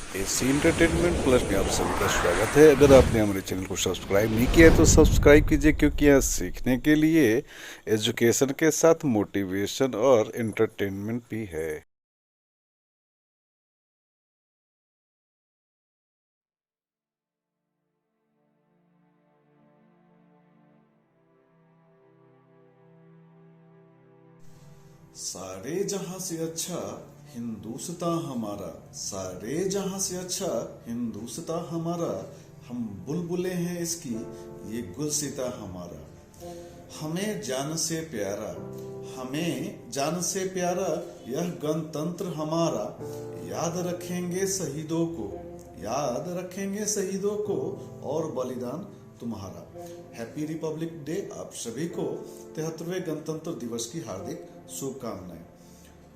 AC entertainment plus में आप सभी का स्वागत है। अगर आपने हमारे चैनल को सब्सक्राइब नहीं किया है तो सब्सक्राइब कीजिए, क्योंकि यहाँ सीखने के लिए एजुकेशन के साथ मोटिवेशन और एंटरटेनमेंट भी है। सारे जहां से अच्छा हिंदुस्तान हमारा, सारे जहां से अच्छा हिंदुस्तान हमारा, हम बुलबुलें हैं इसकी ये गुलसिता हमारा। हमें जान से प्यारा, हमें जान से प्यारा यह गणतंत्र हमारा। याद रखेंगे शहीदों को, याद रखेंगे शहीदों को और बलिदान तुम्हारा। हैप्पी रिपब्लिक डे आप सभी को 73वें गणतंत्र दिवस की हार्दिक शुभकामनाएं।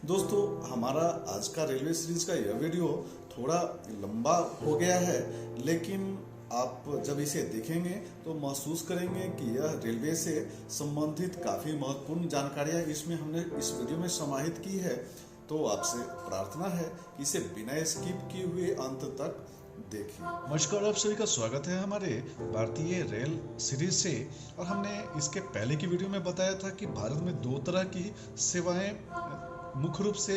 दोस्तों, हमारा आज का रेलवे सीरीज का यह वीडियो थोड़ा लंबा हो गया है, लेकिन आप जब इसे देखेंगे तो महसूस करेंगे कि यह रेलवे से संबंधित काफी महत्वपूर्ण जानकारियां इसमें हमने इस वीडियो में समाहित की है। तो आपसे प्रार्थना है कि इसे बिना स्किप किए हुए अंत तक देखें। नमस्कार, आप सभी का स्वागत है हमारे भारतीय रेल सीरीज से। और हमने इसके पहले की वीडियो में बताया था कि भारत में दो तरह की सेवाएं मुख्य रूप से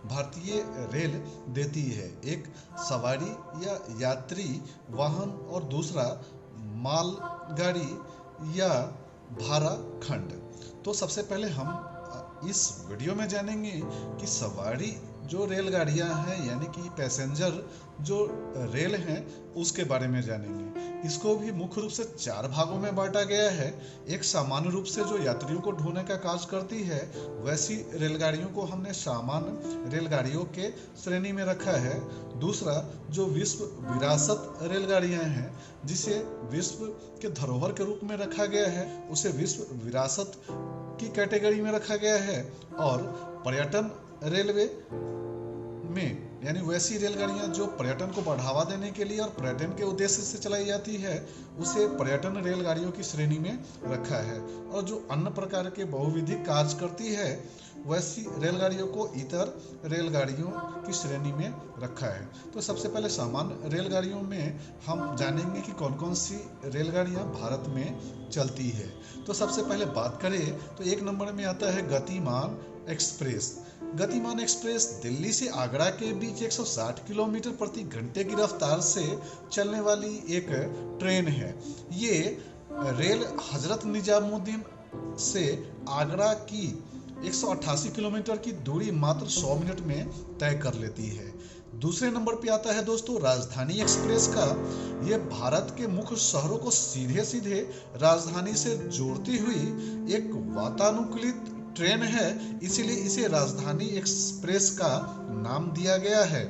भारतीय रेल देती है। एक सवारी या यात्री वाहन और दूसरा मालगाड़ी या भाड़ा खंड। तो सबसे पहले हम इस वीडियो में जानेंगे कि सवारी जो रेलगाड़ियां हैं यानी कि पैसेंजर जो रेल हैं उसके बारे में जानेंगे। इसको भी मुख्य रूप से चार भागों में बांटा गया है। एक सामान्य रूप से जो यात्रियों को ढोने का कार्य करती है, वैसी रेलगाड़ियों को हमने सामान्य रेलगाड़ियों के श्रेणी में रखा है। दूसरा जो विश्व विरासत रेलगाड़ियां हैं, जिसे विश्व के धरोहर के रूप में रखा गया है, उसे विश्व विरासत की कैटेगरी में रखा गया है। और पर्यटन रेलवे में यानी वैसी रेलगाड़ियां जो पर्यटन को बढ़ावा देने के लिए और पर्यटन के उद्देश्य से चलाई जाती है, उसे पर्यटन रेलगाड़ियों की श्रेणी में रखा है। और जो अन्य प्रकार के बहुविधिक कार्य करती है, वैसी रेलगाड़ियों को इतर रेलगाड़ियों की श्रेणी में रखा है। तो सबसे पहले सामान्य रेलगाड़ियों में हम जानेंगे कि कौन कौन सी रेलगाड़ियां भारत में चलती है। तो सबसे पहले बात करें तो एक नंबर में आता है गतिमान एक्सप्रेस। गतिमान एक्सप्रेस दिल्ली से आगरा के बीच 160 किलोमीटर प्रति घंटे की रफ्तार से चलने वाली एक ट्रेन है। ये रेल हजरत निजामुद्दीन से आगरा की 188 किलोमीटर की दूरी मात्र 100 मिनट में तय कर लेती है। दूसरे नंबर पे आता है दोस्तों राजधानी एक्सप्रेस का। यह भारत के मुख्य शहरों को सीधे सीधे राजधानी से जोड़ती हुई एक वातानुकूलित ट्रेन है, इसीलिए इसे राजधानी एक्सप्रेस का नाम दिया गया है।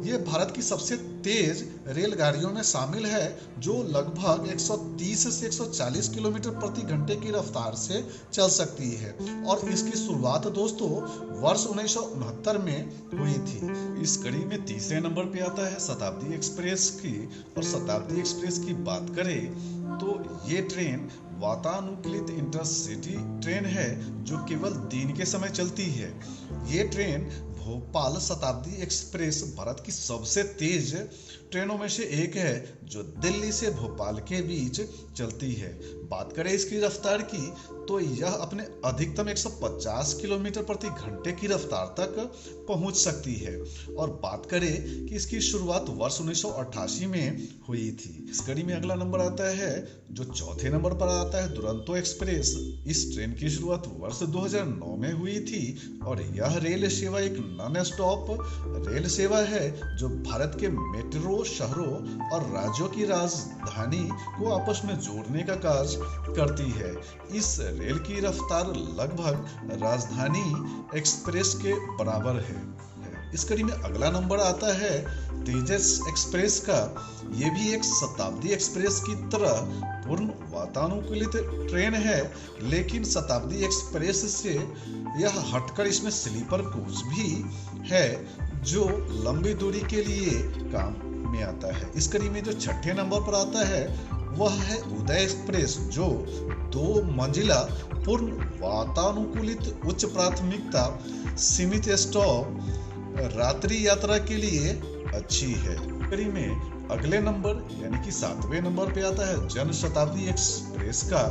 ये भारत की सबसे तेज रेलगाड़ियों में शामिल है, जो लगभग 130 से 140 किलोमीटर प्रति घंटे की रफ्तार से चल सकती है। और इसकी शुरुआत दोस्तों वर्ष 1969 में हुई थी। इस कड़ी में तीसरे नंबर पे आता है शताब्दी एक्सप्रेस की। और शताब्दी एक्सप्रेस की बात करें तो ये ट्रेन वातानुकूलित इंटरसिटी ट्रेन है, जो केवल दिन के समय चलती है। ये ट्रेन भोपाल शताब्दी एक्सप्रेस भारत की सबसे तेज ट्रेनों में से एक है, जो दिल्ली से भोपाल के बीच चलती है। बात करें इसकी रफ्तार की तो यह अपने अधिकतम 150 किलोमीटर प्रति घंटे की रफ्तार तक पहुंच सकती है। और बात करें कि इसकी शुरुआत वर्ष 1988 में हुई थी। इस कड़ी में अगला नंबर आता है, जो चौथे नंबर पर आता है दुरंतो एक्सप्रेस। इस ट्रेन की शुरुआत वर्ष 2009 में हुई थी और यह रेल सेवा एक नॉन स्टॉप रेल सेवा है, जो भारत के मेट्रो शहरों और राज्यों की राजधानी को आपस में जोड़ने का कार्य करती है। इस रेल की रफ्तार लगभग राजधानी एक्सप्रेस के बराबर है। इस कड़ी में अगला नंबर आता है तेजस एक्सप्रेस का। यह भी एक शताब्दी एक्सप्रेस की तरह पूर्ण वातानुकूलित ट्रेन है, लेकिन शताब्दी एक्सप्रेस से यह हटकर इसमें स्लीपर कोच भी है, जो लंबी दूरी के लिए काम में आता है। इस कड़ी में जो छठे नंबर पर आता है वह है उदय एक्सप्रेस, जो 2 मंजिला पूर्ण वातानुकूलित उच्च प्राथमिकता सीमित स्टॉप रात्रि यात्रा के लिए अच्छी है। कड़ी में अगले नंबर यानी कि 7वें नंबर पे आता है जन शताब्दी एक्सप्रेस का।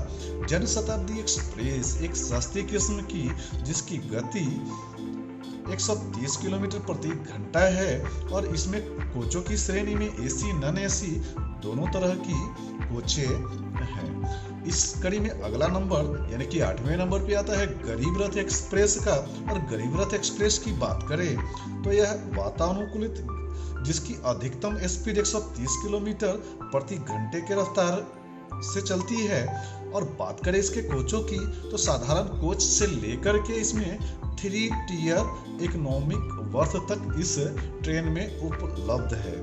जन शताब्दी एक्सप्रेस एक सस्ती किस्म की जिसकी गति 130 किलोमीटर प्रति घंटा है और इसमें कोचों की श्रेणी में एसी नॉन एसी दोनों तरह की कोचें हैं। इस कड़ी में अगला नंबर यानी कि 8वें नंबर पे आता है गरीब रथ एक्सप्रेस का। और गरीब रथ एक्सप्रेस की बात करें तो यह वातानुकूलित जिसकी अधिकतम स्पीड 130 किलोमीटर प्रति घंटे के रफ्तार से चलती है। और बात करें इसके कोचों की तो साधारण कोच से लेकर के इसमें 3 टियर इकोनॉमिक वर्थ तक इस ट्रेन में उपलब्ध है।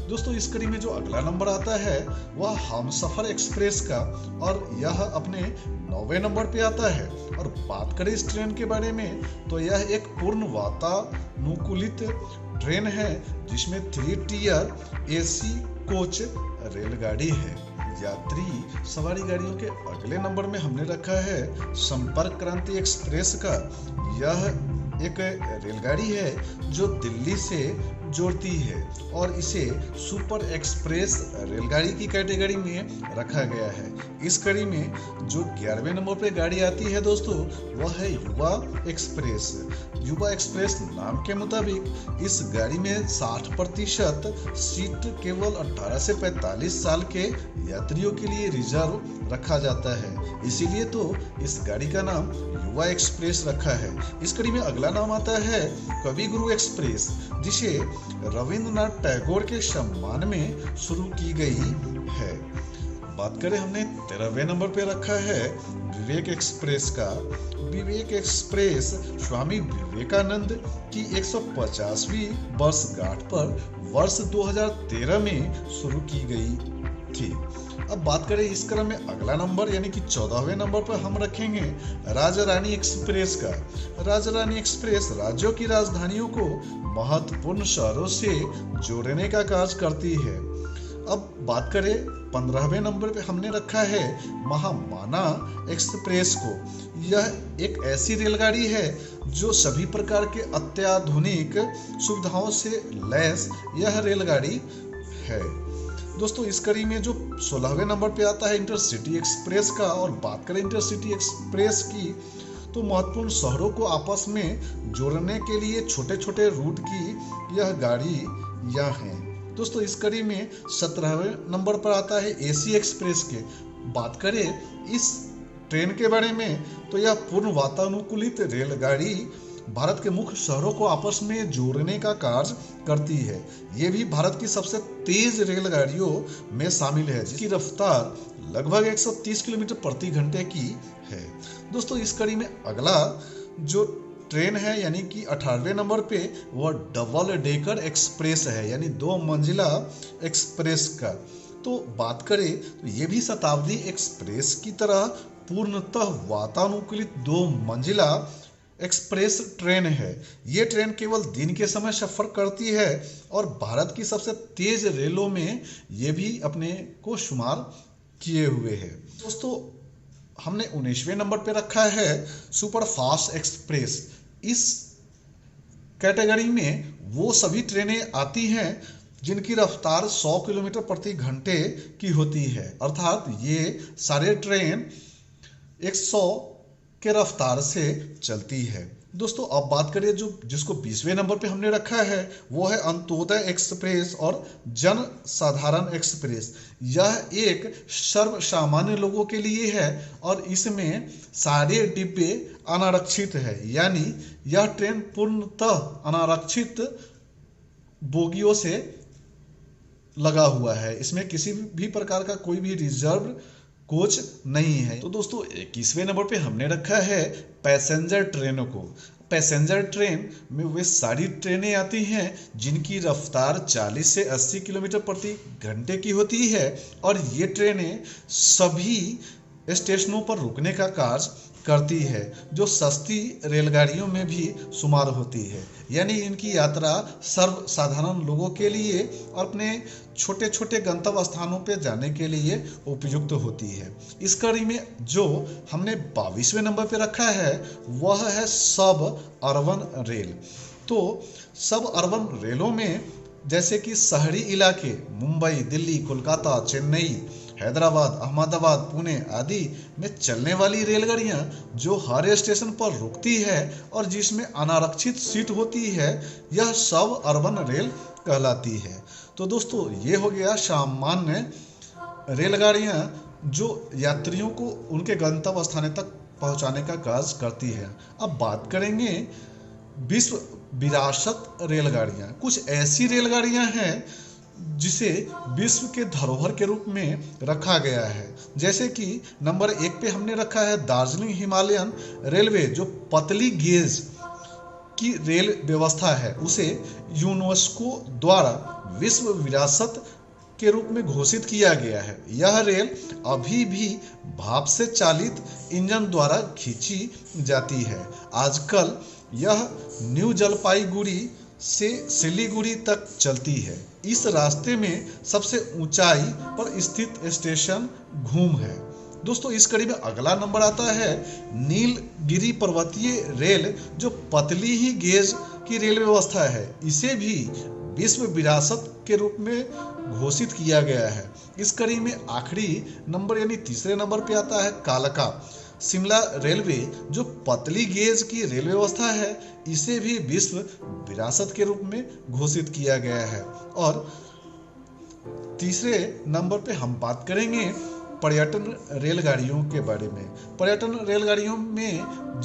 दोस्तों इस कड़ी में जो अगला नंबर आता है वह हमसफर एक्सप्रेस का और यह अपने 9वें नंबर पे आता है। और बात करें इस ट्रेन के बारे में तो यह एक पूर्ण वातानुकूलित ट्रेन है जिसमें 3 टियर एसी कोच रेलगाड़ी है। यात्री सवारी गाड़ियों के अगले नंबर में हमने रखा है संपर्क क्रांति एक्सप्रेस का। यह एक रेलगाड़ी है जो दिल्ली से जोड़ती है और इसे सुपर एक्सप्रेस रेलगाड़ी की कैटेगरी में रखा गया है। इस कड़ी में जो 11वें नंबर पे गाड़ी आती है दोस्तों वह है युवा एक्सप्रेस। युवा एक्सप्रेस नाम के मुताबिक इस गाड़ी में 60% सीट केवल 18 से 45 साल के यात्रियों के लिए रिजर्व रखा जाता है, इसीलिए तो इस गाड़ी का नाम युवा एक्सप्रेस रखा है। इस कड़ी में अगला नाम आता है कवि गुरु एक्सप्रेस जिसे रविंद्रनाथ टैगोर के सम्मान में शुरू की गई है। बात करें हमने 13वें नंबर पे रखा है विवेक एक्सप्रेस का। विवेक एक्सप्रेस स्वामी विवेकानंद की 150वीं वर्षगांठ पर वर्ष 2013 में शुरू की गई थी। अब बात करें इस क्रम में अगला नंबर यानी कि 14वें नंबर पर हम रखेंगे राजा रानी एक्सप्रेस का। राजा रानी एक्सप्रेस राज्यों की राजधानियों को महत्वपूर्ण शहरों से जोड़ने का कार्य करती है। अब बात करें 15वें नंबर पे हमने रखा है महामाना एक्सप्रेस को। यह एक ऐसी रेलगाड़ी है जो सभी प्रकार के अत्याधुनिक सुविधाओं से लैस यह रेलगाड़ी है। दोस्तों इस कड़ी में जो 16वें नंबर पे आता है इंटरसिटी एक्सप्रेस का। और बात करें इंटरसिटी एक्सप्रेस की तो महत्वपूर्ण शहरों को आपस में जोड़ने के लिए छोटे छोटे रूट की यह गाड़ी यहाँ है। दोस्तों इस कड़ी में 17वें नंबर पर आता है एसी एक्सप्रेस के। बात करें इस ट्रेन के बारे में तो यह पूर्ण वातानुकूलित रेलगाड़ी भारत के मुख्य शहरों को आपस में जोड़ने का कार्य करती है। ये भी भारत की सबसे तेज रेलगाड़ियों में शामिल है जिसकी रफ्तार लगभग 130 किलोमीटर प्रति घंटे की है। दोस्तों इस कड़ी में अगला जो ट्रेन है यानी कि 18वें नंबर पे वह डबल डेकर एक्सप्रेस है यानी 2 मंजिला एक्सप्रेस का। तो बात करें तो ये भी शताब्दी एक्सप्रेस की तरह पूर्णतः वातानुकूलित 2 मंजिला एक्सप्रेस ट्रेन है। ये ट्रेन केवल दिन के समय सफर करती है और भारत की सबसे तेज रेलों में ये भी अपने को शुमार किए हुए है। दोस्तों हमने 19वें नंबर पे रखा है सुपर फास्ट एक्सप्रेस। इस कैटेगरी में वो सभी ट्रेनें आती हैं जिनकी रफ्तार 100 किलोमीटर प्रति घंटे की होती है, अर्थात ये सारे ट्रेन 100 के रफ्तार से चलती है। दोस्तों अब बात करें जो जिसको 20वें नंबर पे हमने रखा है वो है अंत्योदय एक्सप्रेस और जन साधारण एक्सप्रेस। यह एक सर्व सामान्य लोगों के लिए है और इसमें सारे डिब्बे अनारक्षित है, यानी यह ट्रेन पूर्णतः अनारक्षित बोगियों से लगा हुआ है। इसमें किसी भी प्रकार का कोई भी रिजर्व कोच नहीं है। तो दोस्तों 21वें नंबर पे हमने रखा है पैसेंजर ट्रेनों को। पैसेंजर ट्रेन में वे सारी ट्रेनें आती हैं जिनकी रफ्तार 40 से 80 किलोमीटर प्रति घंटे की होती है और ये ट्रेनें सभी स्टेशनों पर रुकने का कार्य करती है जो सस्ती रेलगाड़ियों में भी शुमार होती है, यानी इनकी यात्रा सर्वसाधारण लोगों के लिए और अपने छोटे छोटे गंतव्य स्थानों पर जाने के लिए उपयुक्त होती है। इस कड़ी में जो हमने 22वें नंबर पे रखा है वह है सब अर्बन रेल। तो सब अर्बन रेलों में जैसे कि शहरी इलाके मुंबई, दिल्ली, कोलकाता, चेन्नई, हैदराबाद, अहमदाबाद, पुणे आदि में चलने वाली रेलगाड़ियां जो हर स्टेशन पर रुकती है और जिसमें अनारक्षित सीट होती है, यह सब अर्बन रेल कहलाती है। तो दोस्तों, ये हो गया सामान्य रेलगाड़ियां जो यात्रियों को उनके गंतव्य स्थान तक पहुंचाने का कार्य करती है। अब बात करेंगे विश्व विरासत रेलगाड़ियां। कुछ ऐसी रेलगाड़ियां हैं जिसे विश्व के धरोहर के रूप में रखा गया है। जैसे कि नंबर 1 पे हमने रखा है दार्जिलिंग हिमालयन रेलवे, जो पतली गेज की रेल व्यवस्था है, उसे यूनेस्को द्वारा विश्व विरासत के रूप में घोषित किया गया है। यह रेल अभी भी भाप से चालित इंजन द्वारा खींची जाती है। आजकल यह न्यू जलपाईगुड़ी से सिलीगुड़ी तक चलती है। इस रास्ते में सबसे ऊंचाई पर स्थित स्टेशन घूम है। दोस्तों, इस कड़ी में अगला नंबर आता है नीलगिरी पर्वतीय रेल, जो पतली ही गेज की रेल व्यवस्था है। इसे भी विश्व विरासत के रूप में घोषित किया गया है। इस कड़ी में आखिरी नंबर यानी तीसरे नंबर पे आता है कालका शिमला रेलवे, जो पतली गेज की रेल व्यवस्था है। इसे भी विश्व विरासत के रूप में घोषित किया गया है। और तीसरे नंबर पे हम बात करेंगे पर्यटन रेलगाड़ियों के बारे में। पर्यटन रेलगाड़ियों में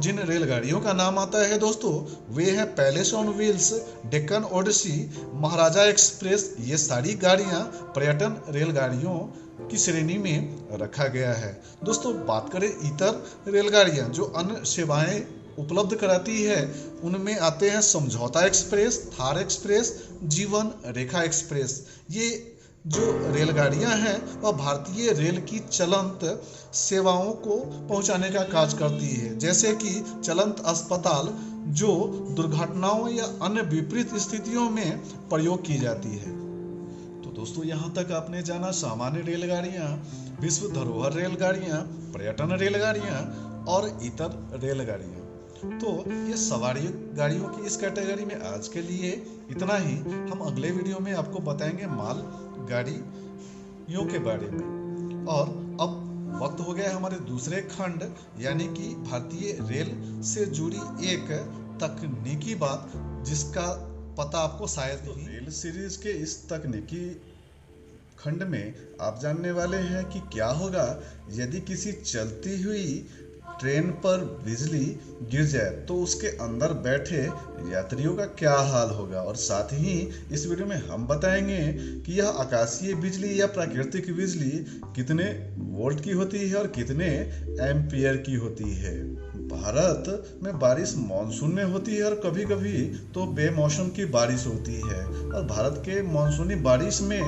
जिन रेलगाड़ियों का नाम आता है दोस्तों, वे हैं palace on wheels, Deccan odyssey, Maharaja express. ये सारी गाड़ियां पर्यटन रेलगाड़ियों की श्रेणी में रखा गया है। दोस्तों, बात करें इतर रेलगाड़ियां जो अन्य सेवाएं उपलब्ध कराती है, उनमें आते हैं समझौता एक्सप्रेस, थार एक्सप्रेस, जीवन रेखा एक्सप्रेस। ये जो रेलगाड़ियां हैं वह भारतीय रेल की चलंत सेवाओं को पहुंचाने का कार्य करती है, जैसे कि चलंत अस्पताल, जो दुर्घटनाओं या अन्य विपरीत स्थितियों में प्रयोग की जाती है। तो दोस्तों, यहाँ तक आपने जाना सामान्य रेलगाड़ियाँ, विश्व धरोहर रेलगाड़ियाँ, पर्यटन रेलगाड़ियाँ और इतर रेलगाड़ियाँ। तो ये सवारी गाड़ियों की इस कैटेगरी में आज के लिए इतना ही। हम अगले वीडियो में आपको बताएंगे माल गाड़ियों के बारे में। और अब वक्त हो गया हमारे दूसरे खंड यानी कि भारतीय रेल से जुड़ी एक तकनीकी बात, जिसका पता आपको शायद ही। रेल सीरीज के इस तकनीकी खंड में आप जानने वाले हैं कि क्या होगा यदि किसी चलती हुई ट्रेन पर बिजली गिर जाए तो उसके अंदर बैठे यात्रियों का क्या हाल होगा। और साथ ही इस वीडियो में हम बताएंगे कि यह आकाशीय बिजली या प्राकृतिक बिजली कितने वोल्ट की होती है और कितने एम्पियर की होती है। भारत में बारिश मानसून में होती है और कभी कभी तो बेमौसम की बारिश होती है। और भारत के मानसूनी बारिश में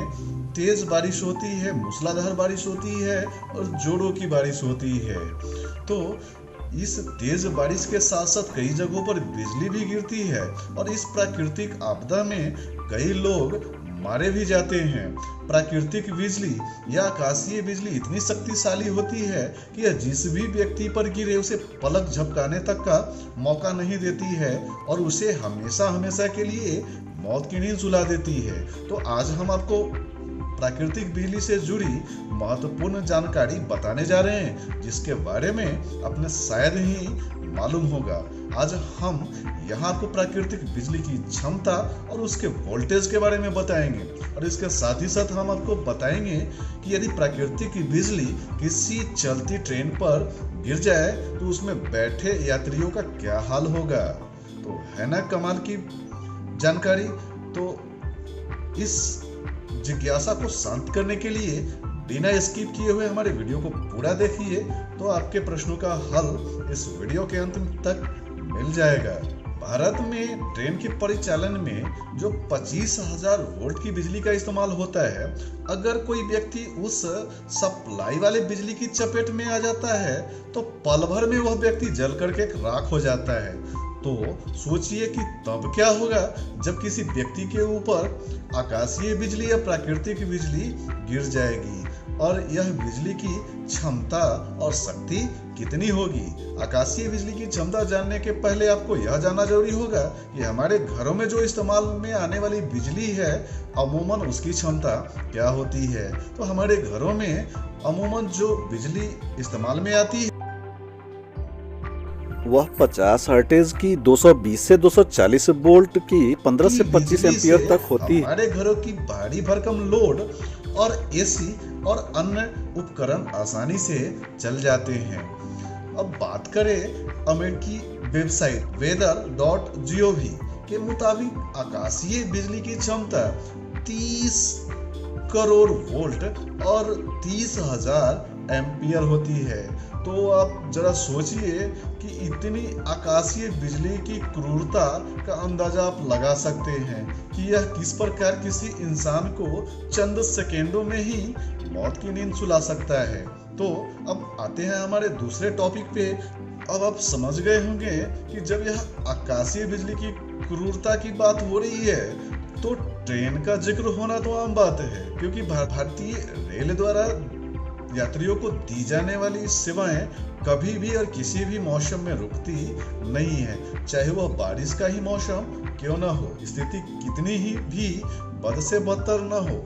तेज बारिश होती है, मूसलाधार बारिश होती है और जोरों की बारिश होती है। तो इस तेज बारिश के साथ साथ कई जगहों पर बिजली भी गिरती है और इस प्राकृतिक आपदा में कई लोग मारे भी जाते हैं। प्राकृतिक बिजली या आकाशीय बिजली इतनी शक्तिशाली होती है कि यह जिस भी व्यक्ति पर गिरे उसे पलक झपकाने तक का मौका नहीं देती है और उसे हमेशा हमेशा के लिए मौत की नींद सुला देती है। तो आज हम आपको प्राकृतिक बिजली से जुड़ी महत्वपूर्ण जानकारी बताने जा रहे हैं, जिसके बारे में अपने शायद ही मालूम होगा। आज हम यहाँ आपको प्राकृतिक बिजली की क्षमता और उसके वोल्टेज के बारे में बताएंगे और इसके साथ ही साथ हम आपको बताएंगे कि यदि प्राकृतिक बिजली किसी चलती ट्रेन पर गिर जाए तो उसमें बैठे यात्रियों का क्या हाल होगा। तो है ना कमाल की जानकारी। तो इस जिज्ञासा को शांत करने के लिए बिना स्किप किए हुए हमारे वीडियो को पूरा देखिए, तो आपके प्रश्नों का हल इस वीडियो के अंत तक मिल जाएगा। भारत में ट्रेन के परिचालन में जो 25,000 वोल्ट की बिजली का इस्तेमाल होता है, अगर कोई व्यक्ति उस सप्लाई वाले बिजली की चपेट में आ जाता है तो पल भर में वह व्यक्ति जल करके राख हो जाता है। तो सोचिए कि तब क्या होगा जब किसी व्यक्ति के ऊपर आकाशीय बिजली या प्राकृतिक बिजली गिर जाएगी। और यह बिजली की क्षमता और शक्ति कितनी होगी। आकाशीय बिजली की क्षमता जानने के पहले आपको यह जानना जरूरी होगा कि हमारे घरों में जो इस्तेमाल में आने वाली बिजली है अमूमन उसकी क्षमता क्या होती है। तो हमारे घरों में अमूमन जो बिजली इस्तेमाल में आती है वह 50 हर्ट्ज की 220 से 240 वोल्ट की 15 से 25 एम्पियर तक होती है। हमारे घरों की भारी भरकम लोड और एसी और अन्य उपकरण आसानी से चल जाते हैं। अब बात करें अमेरिकी वेबसाइट weather.gov के मुताबिक आकाशीय बिजली की क्षमता 30 करोड़ वोल्ट और 30,000 एम्पियर होती है। तो आप जरा सोचिए कि इतनी आकाशीय बिजली की क्रूरता का अंदाजा आप लगा सकते हैं कि यह किस प्रकार किसी इंसान को चंद सेकेंडों में ही मौत की नींद सुला सकता है। तो अब आते हैं हमारे दूसरे टॉपिक पे। अब आप समझ गए होंगे कि जब यह आकाशीय बिजली की क्रूरता की बात हो रही है तो ट्रेन का जिक्र होना तो आम बात है, क्योंकि भारतीय रेल द्वारा यात्रियों को दी जाने वाली सेवाएं कभी भी और किसी भी मौसम में रुकती नहीं है, चाहे वह बारिश का ही मौसम क्यों न हो, स्थिति कितनी ही भी बद से बदतर न हो।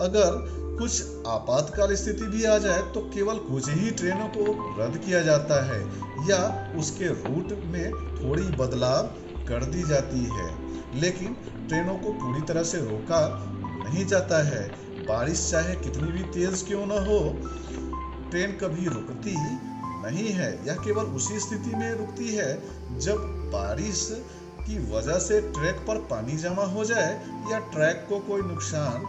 अगर कुछ आपातकाल स्थिति भी आ जाए तो केवल कुछ ही ट्रेनों को रद्द किया जाता है या उसके रूट में थोड़ी बदलाव कर दी जाती है, लेकिन ट्रेनों को पूरी तरह से रोका नहीं जाता है। बारिश चाहे कितनी भी तेज क्यों न हो, ट्रेन कभी रुकती नहीं है या केवल उसी स्थिति में रुकती है जब बारिश की वजह से ट्रैक पर पानी जमा हो जाए या ट्रैक को कोई नुकसान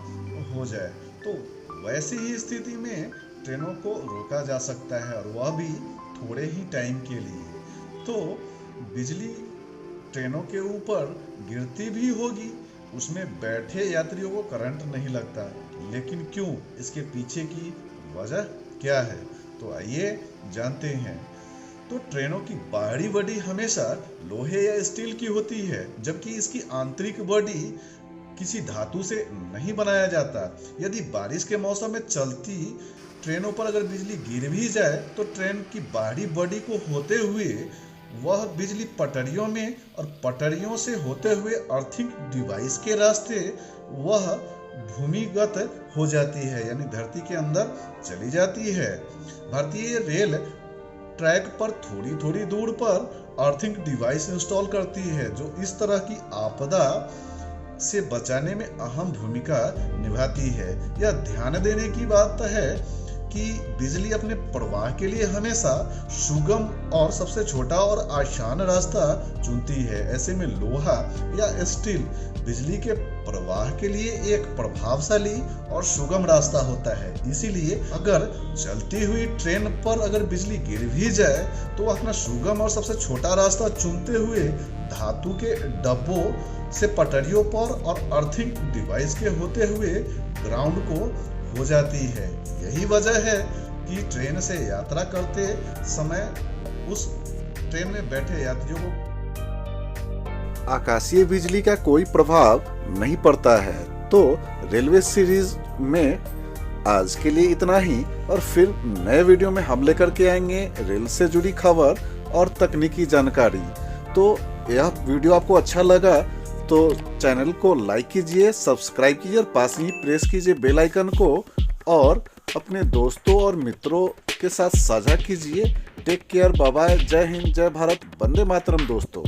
हो जाए। तो वैसी ही स्थिति में ट्रेनों को रोका जा सकता है और वह भी थोड़े ही टाइम के लिए। तो बिजली ट्रेनों के ऊपर गिरती भी होगी, उसमें बैठे यात्रियों को करंट नहीं लगता, लेकिन क्यों, इसके पीछे की वजह क्या है, तो आइए जानते हैं। तो ट्रेनों की बाहरी बॉडी हमेशा लोहे या स्टील की होती है, जबकि इसकी आंतरिक बॉडी किसी धातु से नहीं बनाया जाता। यदि बारिश के मौसम में चलती ट्रेनों पर अगर बिजली गिर भी जाए तो ट्रेन की बाहरी बॉडी को होते हुए वह बिजली पटरियों में और पटरियों से होते हुए अर्थिंग डिवाइस के रास्ते वह भूमिगत हो जाती है, यानी धरती के अंदर चली जाती है। भारतीय रेल ट्रैक पर थोड़ी थोड़ी दूर पर अर्थिंग डिवाइस इंस्टॉल करती है जो इस तरह की आपदा से बचाने में अहम भूमिका निभाती है। यह ध्यान देने की बात है कि बिजली अपने प्रवाह के लिए हमेशा सुगम और सबसे छोटा और आसान रास्ता चुनती है। ऐसे में लोहा या स्टील बिजली के प्रवाह के लिए एक प्रभावशाली और सुगम रास्ता होता है। इसीलिए अगर चलती हुई ट्रेन पर अगर बिजली गिर भी जाए तो अपना सुगम और सबसे छोटा रास्ता चुनते हुए धातु के डब्बों से पटरियों पर और अर्थिंग डिवाइस के होते हुए ग्राउंड को हो जाती है। यही वजह है कि ट्रेन से यात्रा करते समय उस ट्रेन में बैठे यात्रियों को आकाशीय बिजली का कोई प्रभाव नहीं पड़ता है। तो रेलवे सीरीज में आज के लिए इतना ही, और फिर नए वीडियो में हम लेकर के आएंगे रेल से जुड़ी खबर और तकनीकी जानकारी। तो यह वीडियो आपको अच्छा लगा तो चैनल को लाइक कीजिए, सब्सक्राइब कीजिए और पास ही प्रेस कीजिए बेल आइकन को, और अपने दोस्तों और मित्रों के साथ साझा कीजिए। टेक केयर, बाय बाय, जय हिंद, जय भारत, वंदे मातरम दोस्तों।